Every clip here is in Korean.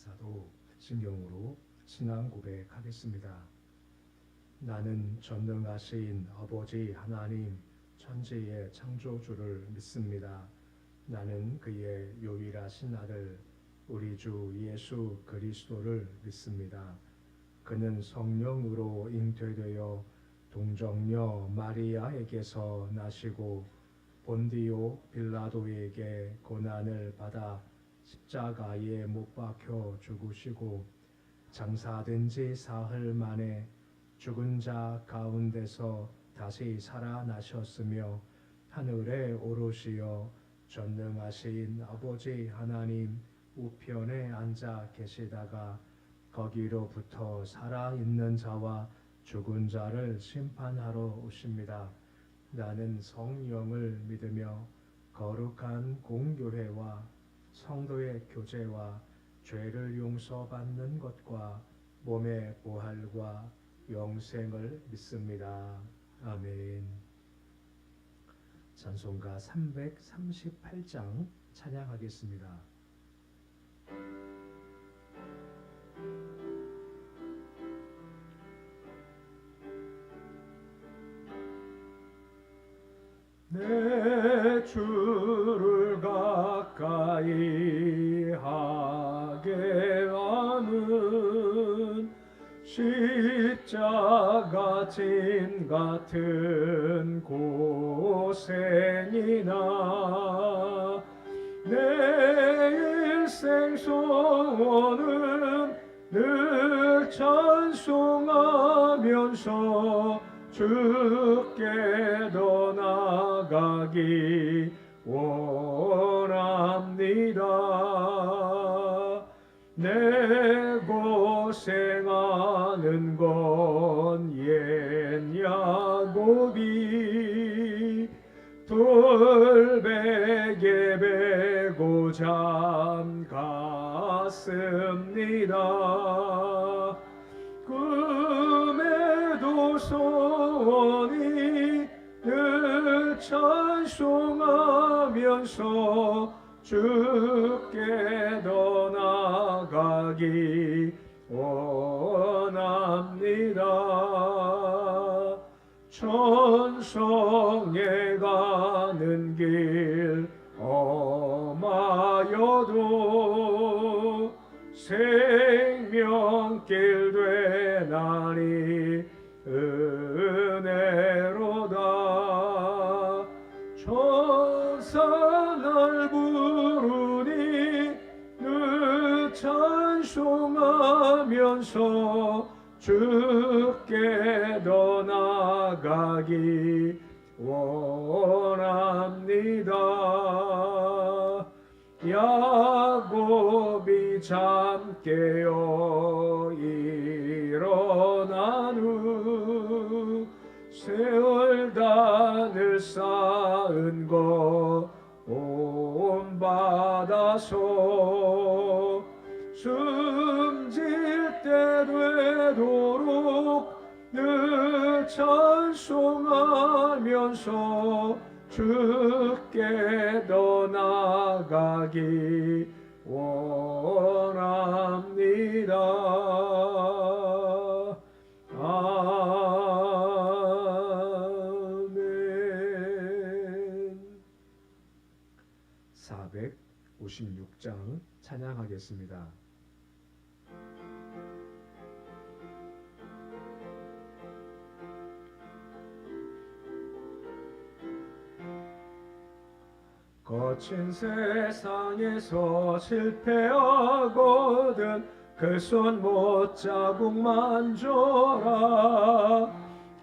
사도 신경으로 신앙 고백하겠습니다. 나는 전능하신 아버지 하나님 천지의 창조주를 믿습니다. 나는 그의 유일하신 아들 우리 주 예수 그리스도를 믿습니다. 그는 성령으로 잉태되어 동정녀 마리아에게서 나시고 본디오 빌라도에게 고난을 받아 십자가에 못 박혀 죽으시고 장사된 지 사흘 만에 죽은 자 가운데서 다시 살아나셨으며 하늘에 오르시어 전능하신 아버지 하나님 우편에 앉아 계시다가 거기로부터 살아있는 자와 죽은 자를 심판하러 오십니다. 나는 성령을 믿으며 거룩한 공교회와 성도의 교제와 죄를 용서받는 것과 몸의 부활과 영생을 믿습니다. 아멘. 찬송가 338장 찬양하겠습니다. 내 주를 가까이 하게 함은 십자가 짐 같은 고생이나 내 일생 소원은 늘 찬송하면서 주께 더 나가기 원합니다. 내 고생하는 건 옛 야곱이 돌베개 베고 잠갔습니다. 금에도 소원이 늘 찬송하면서 주께 더 나가기 원합니다. 천성에 가는 길 험하여도 생명길 되나니 은혜로다. 천사 날 부르니 늘 찬송하면서 주께 더 나가기 원합니다. 야곱이 잠 깨어 일어난 후 세월단을 쌓은 것 본받아서 숨질 때 되도록 늘 찬송하면서 주께 더 나가기 원합니다. 아멘. 456장 찬양하겠습니다. 거친 세상에서 실패하거든 그 손 못자국만 줘라.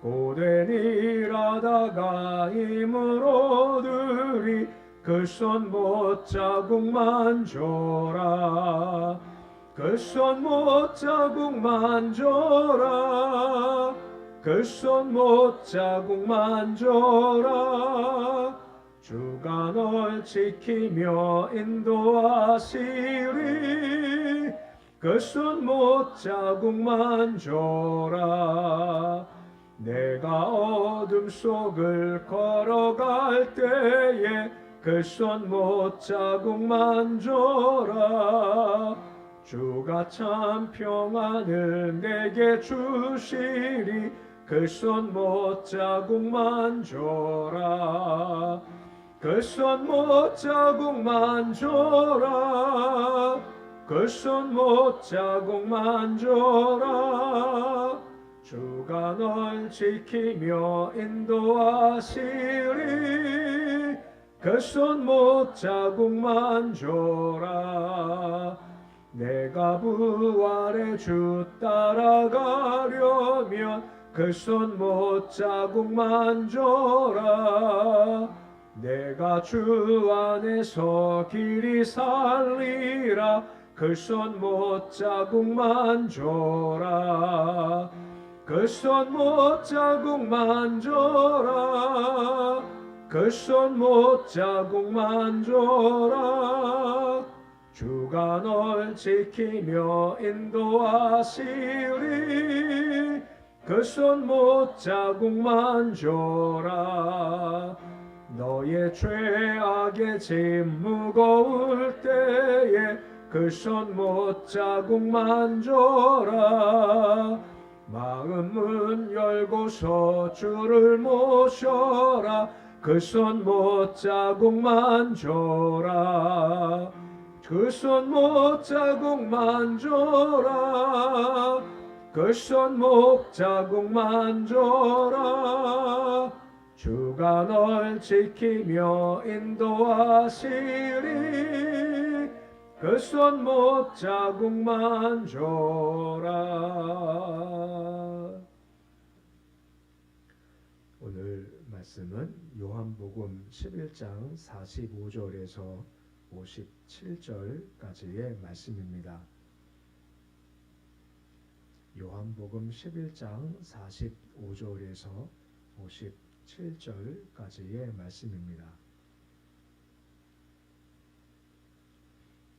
고된 일하다가 힘을 얻으리 그 손 못자국만 줘라. 그 손 못자국만 줘라. 그 손 못자국만 줘라. 주가 널 지키며 인도하시리 그 손 못자국만 줘라. 내가 어둠 속을 걸어갈 때에 그 손 못자국만 줘라. 주가 참 평안을 내게 주시리 그 손 못자국만 줘라 그 손 못자국만 줘라 그 손 못자국만 줘라 주가 널 지키며 인도하시리 그 손 못자국만 줘라 내가 부활의 주 따라가려면 그 손 못자국만 줘라 내가 주 안에서 길이 살리라 그 손 못자국만 줘라 그 손 못자국만 줘라 그 손 못자국만 줘라 주가 널 지키며 인도하시리 그 손 못자국만 줘라 너의 죄악의 짐 무거울 때에 그 손 못자국만 줘라 마음 문 열고서 주를 모셔라 그 손 못자국만 줘라 그 손 못자국만 줘라 그 손 못자국만 줘라 주가 널 지키며 인도하시리 그 손 못자국만 줘라. 오늘 말씀은 요한복음 11장 45절에서 57절까지의 말씀입니다. 요한복음 11장 45절에서 57절까지의 말씀입니다.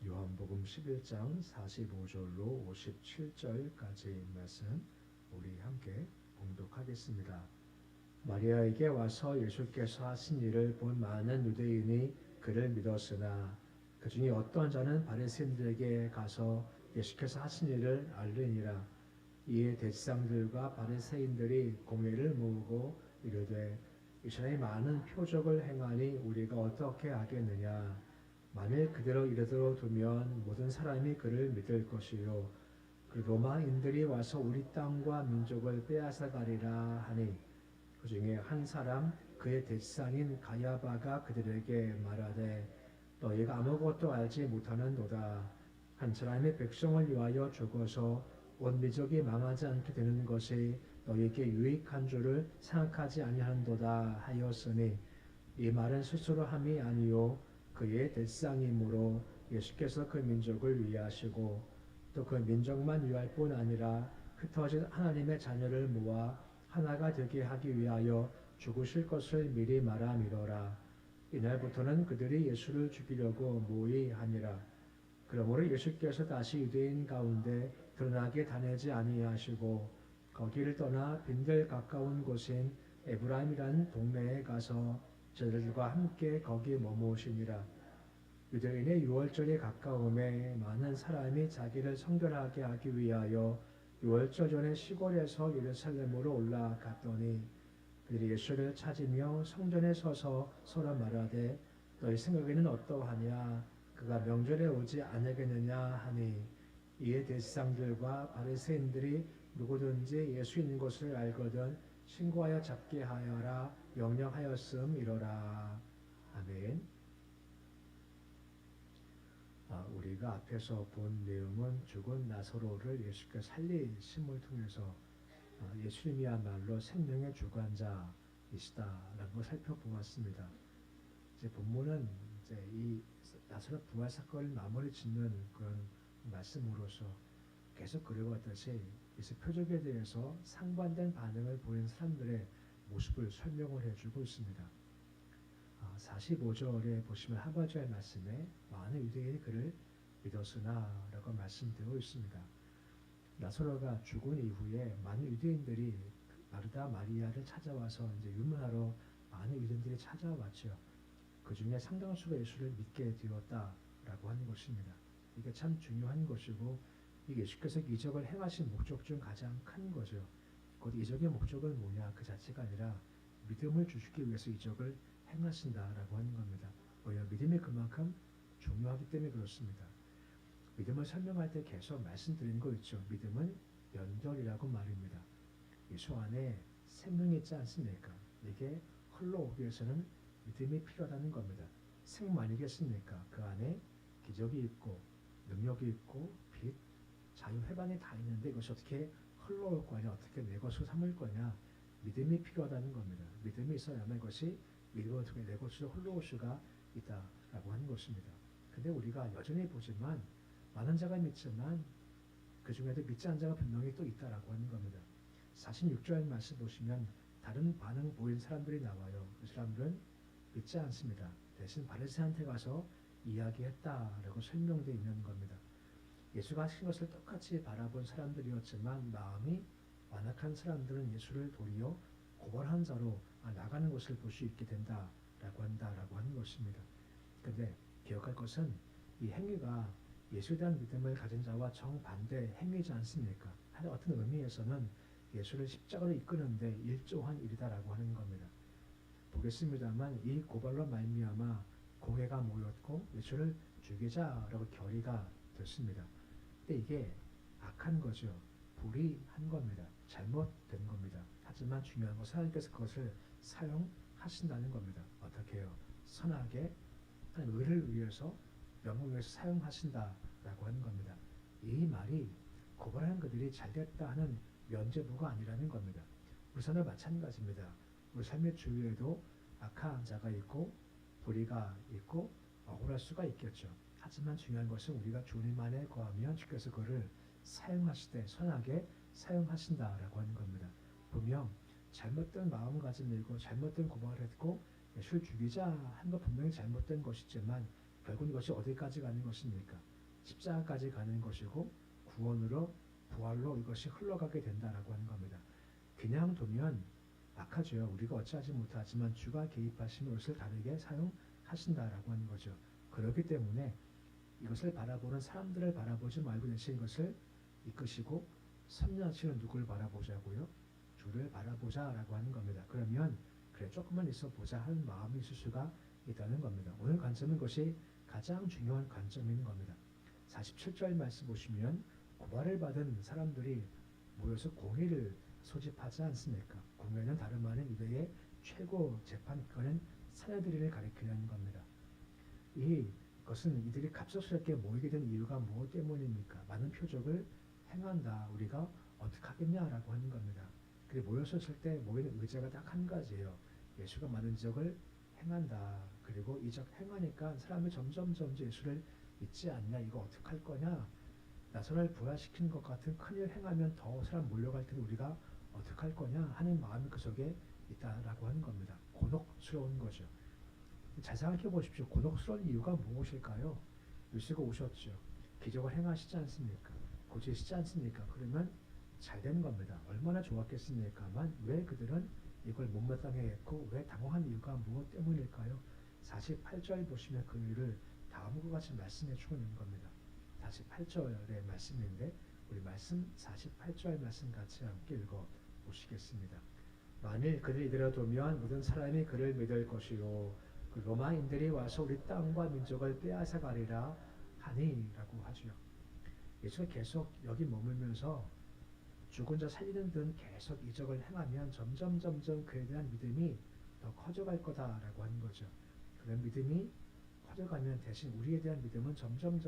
요한복음 11장 45절로 57절까지의 말씀 우리 함께 봉독하겠습니다. 마리아에게 와서 예수께서 하신 일을 본 많은 유대인이 그를 믿었으나 그 중에 어떤 자는 바리새인들에게 가서 예수께서 하신 일을 알리니라. 이에 대지상들과 바리새인들이 공회를 모으고 이르되 이 사람이 많은 표적을 행하니 우리가 어떻게 하겠느냐. 만일 그대로 이르도록 두면 모든 사람이 그를 믿을 것이요 그 로마인들이 와서 우리 땅과 민족을 빼앗아 가리라 하니 그 중에 한 사람 그의 대지상인 가야바가 그들에게 말하되 너희가 아무것도 알지 못하는도다. 한 사람이 백성을 위하여 죽어서 온 민족이 망하지 않게 되는 것이 너희에게 유익한 줄을 생각하지 아니하는도다 하였으니 이 말은 스스로 함이 아니요 그의 대상이므로 예수께서 그 민족을 위하시고 또 그 민족만 위할 뿐 아니라 흩어진 하나님의 자녀를 모아 하나가 되게 하기 위하여 죽으실 것을 미리 말하미로라. 이날부터는 그들이 예수를 죽이려고 모의하니라. 그러므로 예수께서 다시 유대인 가운데 드러나게 다니지 아니하시고 거기를 떠나 빈들 가까운 곳인 에브라임이라는 동네에 가서 저들과 함께 거기 머무시니라. 유대인의 유월절이 가까움에 많은 사람이 자기를 성결하게 하기 위하여 유월절 전에 시골에서 예루살렘으로 올라갔더니 그들이 예수를 찾으며 성전에 서서 서로 말하되 너희 생각에는 어떠하냐 그가 명절에 오지 않으겠느냐 하니 이에 대지상들과 바리새인들이 누구든지 예수 있는 것을 알거든 신고하여 잡게 하여라 명령하였음이로라. 아멘. 우리가 앞에서 본 내용은 죽은 나사로를 예수께서 살리심을 통해서 예수님이야말로 생명의 주관자이시다라는 걸 살펴보았습니다. 이제 본문은 이제 이 나사로 부활 사건을 마무리 짓는 그런 말씀으로서 계속 그려왔듯이 예수 표적에 대해서 상반된 반응을 보인 사람들의 모습을 설명을 해주고 있습니다. 45절에 보시면 하바주의 말씀에 많은 유대인이 그를 믿었으나 라고 말씀되어 있습니다. 나사로가 죽은 이후에 많은 유대인들이 마르다 마리아를 찾아와서 이제 유문하러 많은 유대인들이 찾아왔죠. 그 중에 상당수가 예수를 믿게 되었다라고 하는 것입니다. 이게 참 중요한 것이고 이 예수께서 이적을 행하신 목적 중 가장 큰 거죠. 곧 이적의 목적은 뭐냐 그 자체가 아니라 믿음을 주시기 위해서 이적을 행하신다라고 하는 겁니다. 왜냐 믿음이 그만큼 중요하기 때문에 그렇습니다. 믿음을 설명할 때 계속 말씀드리는 거 있죠. 믿음은 연결이라고 말입니다. 예수 안에 생명이 있지 않습니까? 이게 흘러오기 위해서는 믿음이 필요하다는 겁니다. 생명 아니겠습니까? 그 안에 기적이 있고 능력이 있고 빛, 자유, 회방이 다 있는데 이것이 어떻게 흘러올 거냐, 어떻게 내 것으로 삼을 거냐, 믿음이 필요하다는 겁니다. 믿음이 있어야만 이것이 믿음을 통해 내 것으로 흘러올 수가 있다라고 하는 것입니다. 근데 우리가 여전히 보지만 많은 자가 믿지만 그 중에도 믿지 않은 자가 분명히 또 있다라고 하는 겁니다. 46절 말씀 보시면 다른 반응 보인 사람들이 나와요. 그 사람들은 믿지 않습니다. 대신 바리새인한테 가서 이야기했다라고 설명되어 있는 겁니다. 예수가 하신 것을 똑같이 바라본 사람들이었지만 마음이 완악한 사람들은 예수를 도리어 고발한 자로 나가는 것을 볼 수 있게 된다라고 한다라고 하는 것입니다. 그런데 기억할 것은 이 행위가 예수에 대한 믿음을 가진 자와 정반대 행위지 않습니까? 어떤 의미에서는 예수를 십자가로 이끄는데 일조한 일이다라고 하는 겁니다. 보겠습니다만 이 고발로 말미암아 공회가 모였고 예수를 죽이자라고 결의가 됐습니다. 근데 이게 악한 거죠. 불의한 겁니다. 잘못된 겁니다. 하지만 중요한 것은 하나님께서 그것을 사용하신다는 겁니다. 어떻게 해요? 선하게 하나님 의를 위해서 영광을 위해서 사용하신다라고 하는 겁니다. 이 말이 고발하는 그들이 잘됐다 하는 면죄부가 아니라는 겁니다. 우리 삶도 마찬가지입니다. 우리 삶의 주위에도 악한 자가 있고 불의가 있고 억울할 수가 있겠죠. 하지만 중요한 것은 우리가 주님 안에 거하면 주께서 그를 사용하실 때 선하게 사용하신다라고 하는 겁니다. 분명 잘못된 마음가짐이고 잘못된 고발을 했고 예수를 죽이자 한 것 분명히 잘못된 것이지만 결국 이것이 어디까지 가는 것입니까? 십자가까지 가는 것이고 구원으로 부활로 이것이 흘러가게 된다라고 하는 겁니다. 그냥 두면 악하죠. 우리가 어찌하지 못하지만 주가 개입하시면 이것을 다르게 사용하신다라고 하는 거죠. 그렇기 때문에 이것을 바라보는 사람들을 바라보지 말고 대신 이것을 이끄시고 선녀하시는 누구를 바라보자고요? 주를 바라보자라고 하는 겁니다. 그러면 그래 조금만 있어 보자 하는 마음이 있을 수가 있다는 겁니다. 오늘 관점은 것이 가장 중요한 관점인 겁니다. 47절 말씀 보시면 고발을 받은 사람들이 모여서 공의를 소집하지 않습니까? 공회는 다름 아닌 유대의 최고 재판관인 사내들인을 가리키는 겁니다. 이것은 이들이 갑작스럽게 모이게 된 이유가 무엇 때문입니까? 많은 표적을 행한다. 우리가 어떻게 하겠냐라고 하는 겁니다. 그리고 모였을 때 모이는 의제가 딱 한 가지예요. 예수가 많은 이적을 행한다. 그리고 이적 행하니까 사람이 점점 예수를 믿지 않냐. 이거 어떻게 할 거냐. 나선을 부활시키는 것 같은 큰일 행하면 더 사람 몰려갈 텐데 우리가 어떻게 할 거냐 하는 마음이 그 속에 있다라고 하는 겁니다. 곤혹스러운 거죠. 잘 생각해 보십시오. 곤혹스러운 이유가 무엇일까요? 예수가 오셨죠. 기적을 행하시지 않습니까? 고치시지 않습니까? 그러면 잘 되는 겁니다. 얼마나 좋았겠습니까만 왜 그들은 이걸 못마땅해 했고 왜 당황한 이유가 무엇 때문일까요? 48절 보시면 그 이유를 다음과 같이 말씀해 주고 있는 겁니다. 48절의 말씀인데 우리 말씀 48절 말씀 같이 함께 읽어 보시겠습니다. 만일 그를 이대로 두면 모든 사람이 그를 믿을 것이요 그 로마인들이 와서 우리 땅과 민족을 빼앗아 가리라 하니라고 하죠. 예수가 계속 여기 머물면서 죽은 자 살리는 등 계속 이적을 행하면 점점 그에 대한 믿음이 더 커져갈 거다라고 하는 거죠. 그런 믿음이 커져가면 대신 우리에 대한 믿음은 점점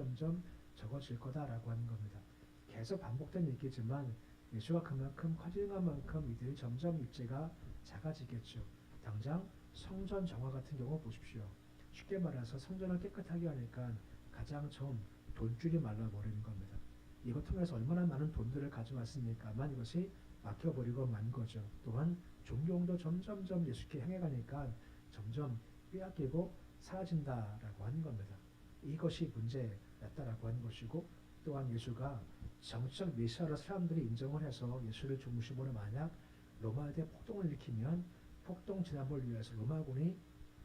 적어질 거다라고 하는 겁니다. 계속 반복된 얘기지만 예수가 그만큼 커지는 만큼 이들이 점점 입지가 작아지겠죠. 당장 성전 정화 같은 경우 보십시오. 쉽게 말해서 성전을 깨끗하게 하니까 가장 처음 돈줄이 말라버리는 겁니다. 이것 통해서 얼마나 많은 돈들을 가져왔습니까만 이것이 막혀버리고 만 거죠. 또한 존경도 점점 예수께 행해가니까 점점 빼앗기고 사라진다라고 하는 겁니다. 이것이 문제였다라고 하는 것이고 또한 예수가 정치적 메시아로 사람들이 인정을 해서 예수를 중심으로 만약 로마에 대해 폭동을 일으키면 폭동 진압을 위해서 로마군이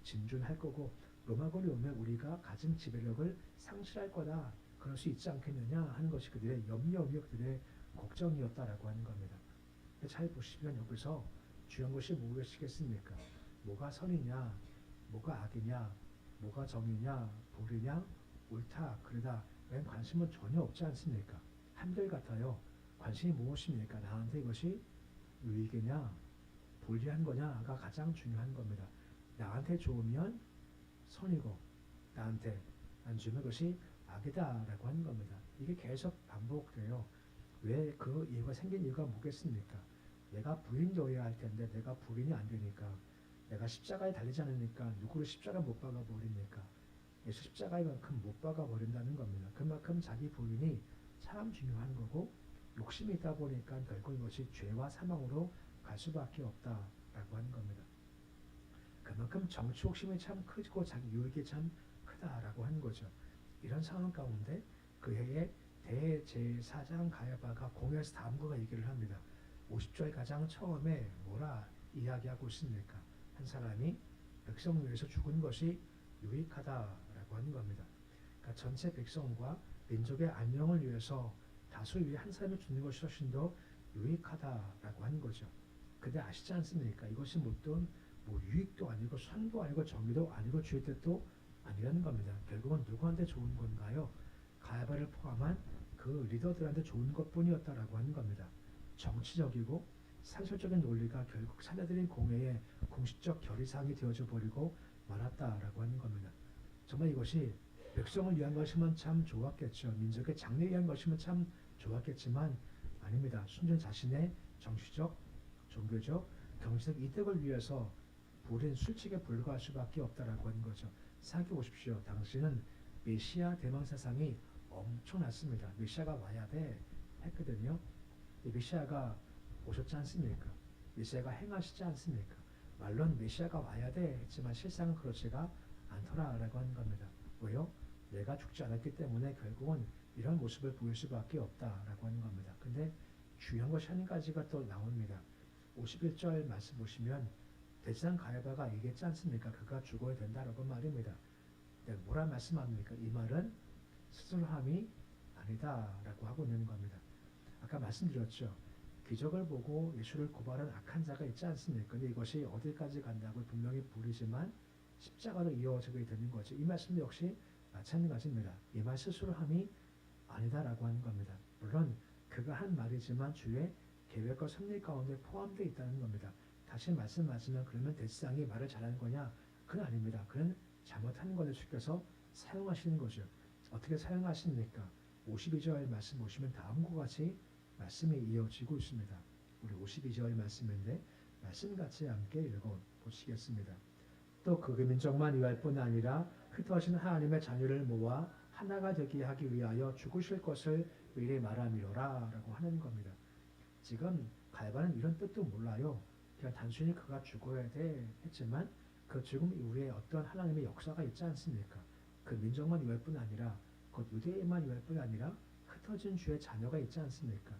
진준할 거고 로마군이 오면 우리가 가진 지배력을 상실할 거다. 그럴 수 있지 않겠느냐 하는 것이 그들의 염려, 그들의 걱정이었다라고 하는 겁니다. 잘 보시면 여기서 중요한 것이 무엇이겠습니까? 뭐가 선이냐, 뭐가 악이냐, 뭐가 정이냐, 도리냐, 옳다, 그르다, 이런 관심은 전혀 없지 않습니까? 한결같아요. 관심이 무엇입니까? 나한테 이것이 유익이냐, 불리한 거냐가 가장 중요한 겁니다. 나한테 좋으면 선이고, 나한테 안 주면 그것이 악이다라고 하는 겁니다. 이게 계속 반복돼요. 왜 그 이유가 생긴 이유가 뭐겠습니까? 내가 부인되어야 할 텐데 내가 부인이 안 되니까, 내가 십자가에 달리지 않으니까 누구를 십자가 못 박아 버리니까 예수 십자가에만큼 못 박아 버린다는 겁니다. 그만큼 자기 부인이 참 중요한 거고, 욕심이 있다 보니까 결국 이것이 죄와 사망으로 갈 수밖에 없다라고 하는 겁니다. 그만큼 정치 욕심이 참 크고 자기 유익이 참 크다라고 하는 거죠. 이런 상황 가운데 그 해에 대제사장 가야바가 공회에서 다음과 얘기를 합니다. 50조의 가장 처음에 뭐라 이야기하고 있습니까? 한 사람이 백성을 위해서 죽은 것이 유익하다라고 하는 겁니다. 그러니까 전체 백성과 민족의 안녕을 위해서 다수 위에 한 사람이 죽는 것이 훨씬 더 유익하다라고 하는 거죠. 근데 아시지 않습니까? 이것이 무슨 뭐 유익도 아니고 선도 아니고 정의도 아니고 주의 뜻도 아니라는 겁니다. 결국은 누구한테 좋은 건가요? 가야바를 포함한 그 리더들한테 좋은 것뿐이었다라고 하는 겁니다. 정치적이고 산술적인 논리가 결국 사내들인 공회의 공식적 결의사항이 되어져 버리고 말았다라고 하는 겁니다. 정말 이것이 백성을 위한 것이면 참 좋았겠죠. 민족의 장래를 위한 것이면 참 좋았겠지만 아닙니다. 순전 자신의 정치적, 종교적, 경제적 이득을 위해서 불인 술책에 불과할 수밖에 없다라고 하는 거죠. 생각해 보십시오. 당시는 메시아 대망 세상이 엄청났습니다. 메시아가 와야 돼 했거든요. 메시아가 오셨지 않습니까? 메시아가 행하시지 않습니까? 말로는 메시아가 와야 돼 했지만 실상은 그렇지가 않더라라고 하는 겁니다. 왜요? 내가 죽지 않았기 때문에 결국은 이런 모습을 보일 수밖에 없다라고 하는 겁니다. 근데 중요한 것이 한 가지가 또 나옵니다. 51절 말씀 보시면 대제사장 가야바가 얘기했지 않습니까? 그가 죽어야 된다라고 말입니다. 네, 뭐라 말씀합니까? 이 말은 스스로함이 아니다라고 하고 있는 겁니다. 아까 말씀드렸죠. 기적을 보고 예수를 고발한 악한 자가 있지 않습니까? 근데 이것이 어디까지 간다고 분명히 부르지만 십자가로 이어지게 되는 거죠. 이 말씀도 역시 마찬가지입니다. 이 말 스스로함이 아니다라고 하는 겁니다. 물론 그가 한 말이지만 주의 계획과 섭리 가운데 포함되어 있다는 겁니다. 다시 말씀하시면 그러면 대제사장이 말을 잘하는 거냐? 그건 아닙니다. 그는 잘못하는 것을 주께서 사용하시는 거죠. 어떻게 사용하십니까? 52절 말씀 보시면 다음과 같이 말씀이 이어지고 있습니다. 우리 52절 말씀인데 말씀 같이 함께 읽어보시겠습니다. 또 그 민족만 위할 뿐 아니라 흩어진 하나님의 자녀를 모아 하나가 되게 하기 위하여 죽으실 것을 미리 말함이로라 라고 하는 겁니다. 지금 갈바는 이런 뜻도 몰라요. 그냥 단순히 그가 죽어야 돼 했지만 그 죽음 이후에 어떤 하나님의 역사가 있지 않습니까? 그 민족만 위할 뿐 아니라 곧 유대인만 위할 뿐 아니라 흩어진 주의 자녀가 있지 않습니까?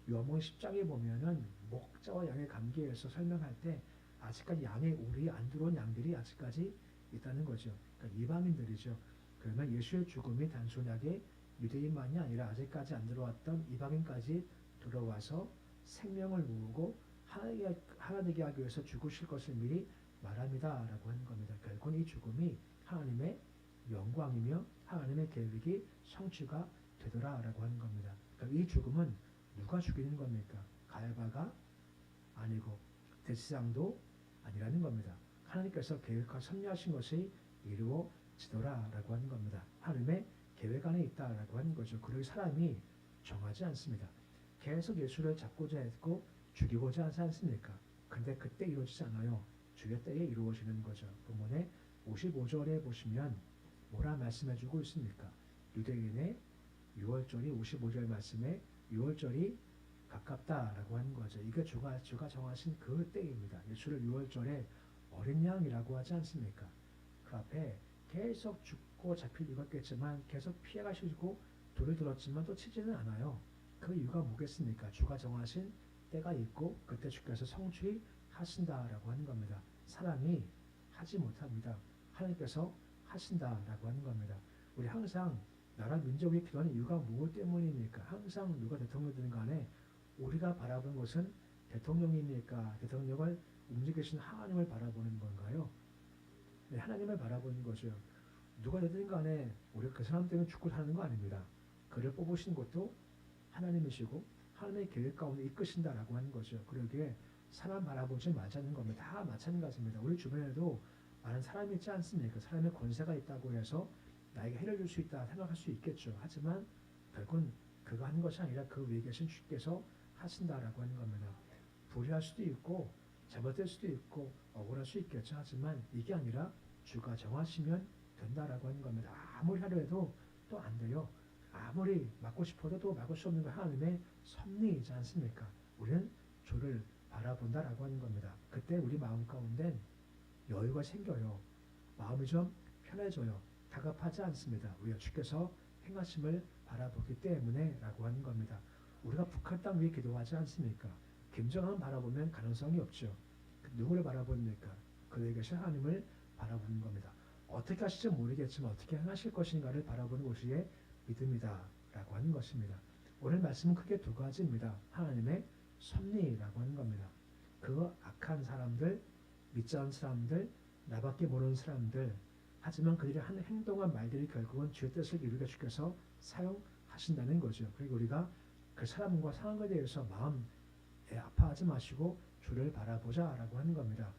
요한복음 10장에 보면은 목자와 양의 관계에서 설명할 때 아직까지 양의 우리 안 들어온 양들이 아직까지 있다는 거죠. 그러니까 이방인들이죠. 그러면 예수의 죽음이 단순하게 유대인만이 아니라 아직까지 안 들어왔던 이방인까지 들어와서 생명을 모으고 하나 되게 하기 위해서 죽으실 것을 미리 말합니다 라고 하는 겁니다. 결국은 이 죽음이 하나님의 영광이며 하나님의 계획이 성취가 되더라 라고 하는 겁니다. 그러니까 이 죽음은 누가 죽이는 겁니까? 가야바가 아니고 대제사장도 아니라는 겁니다. 하나님께서 계획과 섭리하신 것이 이루어지더라 라고 하는 겁니다. 하나님의 계획 안에 있다라고 하는 거죠. 그리고 사람이 정하지 않습니다. 계속 예수를 잡고자 했고 죽이고자 하지 않습니까? 근데 그때 이루어지지 않아요. 주의 때에 이루어지는 거죠. 본문의 55절에 보시면 뭐라 말씀해주고 있습니까? 유대인의 6월절이 55절 말씀에 6월절이 가깝다라고 하는 거죠. 이게 주가 정하신 그 때입니다. 예수를 6월절에 어린 양이라고 하지 않습니까? 그 앞에 계속 죽고 잡힐 이었겠지만 계속 피해가시고 돌을 들었지만 또 치지는 않아요. 그 이유가 뭐겠습니까? 주가 정하신 때가 있고 그때 주께서 성취하신다라고 하는 겁니다. 사람이 하지 못합니다. 하나님께서 하신다라고 하는 겁니다. 우리 항상 나라 민족이 기도하는 이유가 무엇 때문입니까? 항상 누가 대통령이든 간에 우리가 바라보는 것은 대통령입니까? 대통령을 움직이신 하나님을 바라보는 건가요? 네, 하나님을 바라보는 거죠. 누가 되든 간에 우리가 그 사람 때문에 죽고 사는 거 아닙니다. 그를 뽑으신 것도 하나님이시고 하나님의 계획 가운데 이끄신다라고 하는 거죠. 그러기에 사람 바라보지 말자는 겁니다. 다 마찬가지입니다. 우리 주변에도 많은 사람이 있지 않습니까? 사람의 권세가 있다고 해서 나에게 해를 줄 수 있다 생각할 수 있겠죠. 하지만 결국은 그가 하는 것이 아니라 그 위에 계신 주께서 하신다라고 하는 겁니다. 불의할 수도 있고 잘못될 수도 있고 억울할 수 있겠죠. 하지만 이게 아니라 주가 정하시면 된다라고 하는 겁니다. 아무리 하려 해도 또 안 돼요. 아무리 막고 싶어도 또 막을 수 없는 거 하나님의 섭리이지 않습니까? 우리는 주를 바라본다라고 하는 겁니다. 그때 우리 마음 가운데 여유가 생겨요. 마음이 좀 편해져요. 다급하지 않습니다. 우리가 주께서 행하심을 바라보기 때문에 라고 하는 겁니다. 우리가 북한 땅 위에 기도하지 않습니까? 김정은 바라보면 가능성이 없죠. 누구를 바라봅니까? 그에 계신 하나님을 바라보는 겁니다. 어떻게 하실지 모르겠지만 어떻게 행하실 것인가를 바라보는 것이 믿음이다 라고 하는 것입니다. 오늘 말씀은 크게 두 가지입니다. 하나님의 섭리라고 하는 겁니다. 그 악한 사람들, 믿지 않는 사람들, 나밖에 모르는 사람들, 하지만 그들이 하는 행동과 말들이 결국은 주의 뜻을 이루게 주께서 사용하신다는 거죠. 그리고 우리가 그 사람과 상황에 대해서 마음에 아파하지 마시고 주를 바라보자라고 하는 겁니다.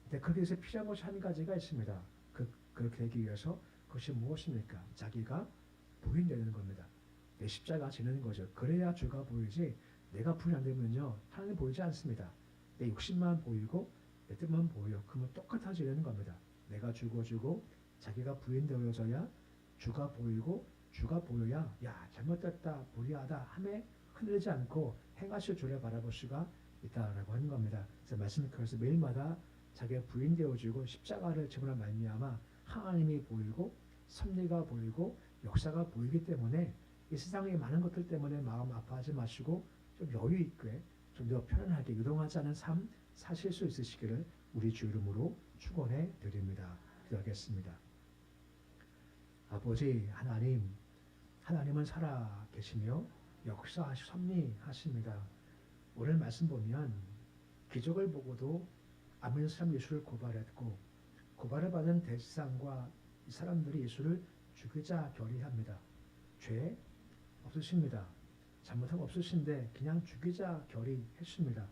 근데 그렇게 해서 필요한 것이 한 가지가 있습니다. 그렇게 되기 위해서 그것이 무엇입니까? 자기가 부인되는 겁니다. 내 십자가 지는 거죠. 그래야 주가 보이지 내가 부인 안 되면요 하나님 보이지 않습니다. 내 욕심만 보이고 내 뜻만 보여. 그러면 똑같아지는 겁니다. 내가 죽어주고 자기가 부인되어져야 주가 보이고 주가 보여야 야 잘못됐다 불의하다 함에 흔들리지 않고 행하실 주를 바라볼 수가 있다라고 하는 겁니다. 그래서 말씀드려서 매일마다 자기가 부인되어지고 십자가를 지므로 말미암아 하나님이 보이고 섭리가 보이고 역사가 보이기 때문에 이 세상의 많은 것들 때문에 마음 아파하지 마시고 좀 여유 있게 좀 더 편안하게 유동하지 않은 삶 사실 수 있으시기를 우리 주 이름으로 축원해 드립니다. 기도하겠습니다. 아버지 하나님, 하나님은 살아 계시며 역사하시 섭리하십니다. 오늘 말씀 보면 기적을 보고도 안 믿는 사람 예수를 고발했고 고발을 받은 대지상과 이 사람들이 예수를 죽이자 결의합니다. 죄 없으십니다. 잘못한 거 없으신데 그냥 죽이자 결의했습니다.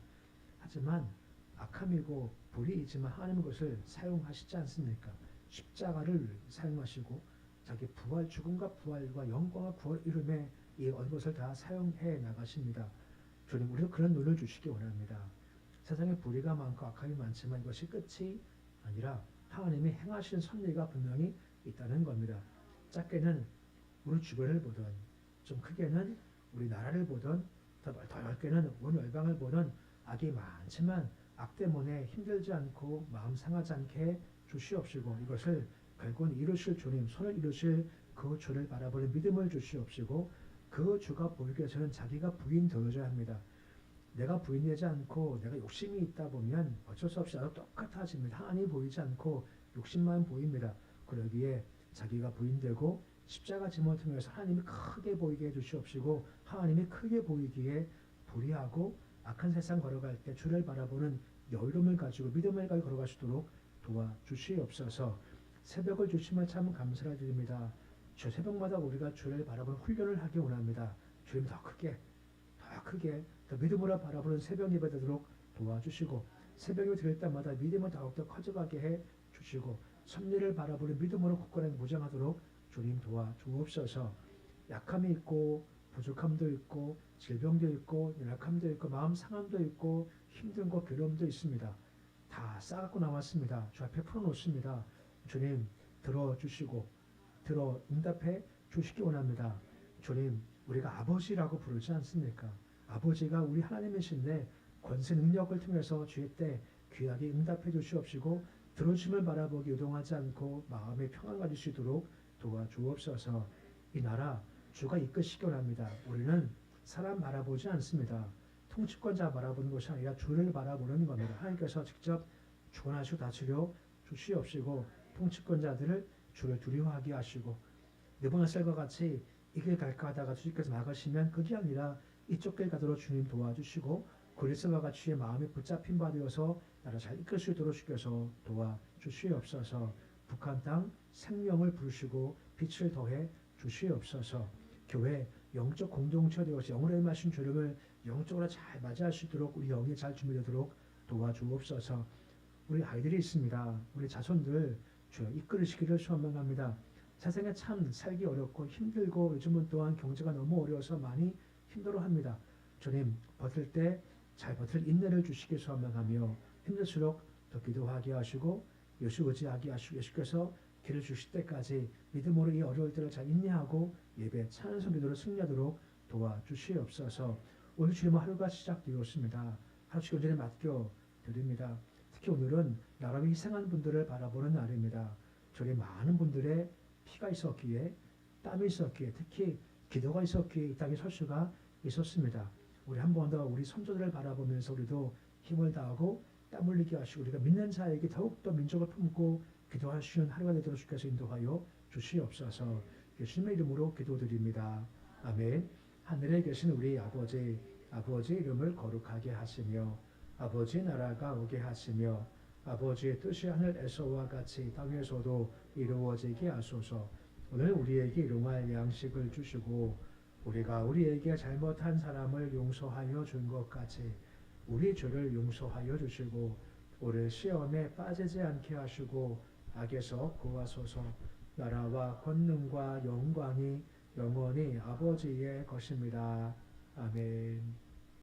하지만 악함이고 불의이지만 하나님은 그것을 사용하시지 않습니까? 십자가를 사용하시고 자기 부활, 죽음과 부활과 영광과 구원 이름에 이 얻은 것을 다 사용해 나가십니다. 주님, 우리도 그런 눈을 주시기 원합니다. 세상에 불의가 많고 악함이 많지만 이것이 끝이 아니라 하나님이 행하신 섭리가 분명히 있다는 겁니다. 작게는 우리 주변을 보던, 좀 크게는 우리 나라를 보던, 더 넓게는 온 열방을 보던 악이 많지만 악 때문에 힘들지 않고 마음 상하지 않게 주시옵시고 이것을 결국은 이루실 주님, 손을 이루실 그 주를 바라보는 믿음을 주시옵시고 그 주가 보이기 위해서는 자기가 부인되어져야 합니다. 내가 부인되지 않고 내가 욕심이 있다 보면 어쩔 수 없이 나도 똑같아집니다. 하나님이 보이지 않고 욕심만 보입니다. 그러기에 자기가 부인되고 십자가 짐을 통해서 하나님이 크게 보이게 해주시옵시고 하나님이 크게 보이기에 불의하고 악한 세상 걸어갈 때 주를 바라보는 여유로움을 가지고 믿음을 가지고 걸어갈 수 있도록 도와주시옵소서. 새벽을 주시면 참 감사드립니다. 주 새벽마다 우리가 주를 바라보는 훈련을 하기 원합니다. 주님 더 크게 더 믿음으로 바라보는 새벽 예배 되도록 도와주시고 새벽 예배 드릴 때마다 믿음을 더욱더 커져가게 해 주시고 섭리를 바라보는 믿음으로 굳건하게 무장하도록 주님 도와주옵소서. 약함이 있고 부족함도 있고 질병도 있고 연약함도 있고 마음 상함도 있고 힘든 것 괴로움도 있습니다. 다 싸갖고 나왔습니다. 주 앞에 풀어놓습니다. 주님 들어주시고 응답해 주시기 원합니다. 주님 우리가 아버지라고 부르지 않습니까? 아버지가 우리 하나님이신데 권세 능력을 통해서 주의 때 귀하게 응답해 주시옵시고 들어주심을 바라보기 유동하지 않고 마음의 평안 가질 수 있도록 도와주옵소서. 이 나라 주가 이끄시기 원합니다. 우리는 사람 바라보지 않습니다. 통치권자 바라보는 것이 아니라 주를 바라보는 겁니다. 하나님께서 직접 주관하시고 다스려 주시옵시고 통치권자들을 주를 두려워하게 하시고 느부갓네살과 같이 이 길 갈까 하다가 주님께서 막으시면 그게 아니라 이쪽 길 가도록 주님 도와주시고 고리스와 같이 마음이 붙잡힌 바 되어서 나를 잘 이끌 수 있도록 주께서 도와주시옵소서. 북한 땅 생명을 부르시고 빛을 더해 주시옵소서. 교회 영적 공동체 되어서 영으로 임하신 주님을 영적으로 잘 맞이할 수 있도록 우리 영이 잘 준비되도록 도와주옵소서. 우리 아이들이 있습니다. 우리 자손들 주여 이끌으시기를 소망합니다. 세상에 참 살기 어렵고 힘들고 요즘은 또한 경제가 너무 어려워서 많이 힘들어합니다. 주님 버틸 때 잘 버틸 인내를 주시기 소망하며 힘들수록 더 기도하게 하시고 예수 의지하게 하시고 예수께서 길을 주실 때까지 믿음으로 이 어려울 때를 잘 인내하고 예배 찬송 기도로 승리하도록 도와주시옵소서. 오늘 주님의 하루가 시작되었습니다. 하루 온전히 맡겨 드립니다. 특히 오늘은 나라를 희생한 분들을 바라보는 날입니다. 저리 많은 분들의 피가 있었기에 땀이 있었기에 특히 기도가 있었기에 이 땅에 설 수가 있었습니다. 우리 한 번 더 우리 선조들을 바라보면서 우리도 힘을 다하고 땀 흘리게 하시고 우리가 믿는 자에게 더욱더 민족을 품고 기도할 수 있는 하루가 되도록 주께서 인도하여 주시옵소서. 예수님의 이름으로 기도드립니다. 아멘. 하늘에 계신 우리 아버지 이름을 거룩하게 하시며 아버지 나라가 오게 하시며 아버지의 뜻이 하늘에서와 같이 땅에서도 이루어지게 하소서. 오늘 우리에게 일용할 양식을 주시고 우리가 우리에게 잘못한 사람을 용서하여 준 것 같이 우리 죄를 용서하여 주시고 우리 시험에 빠지지 않게 하시고 악에서 구하소서. 나라와 권능과 영광이 영원히 아버지의 것입니다. 아멘.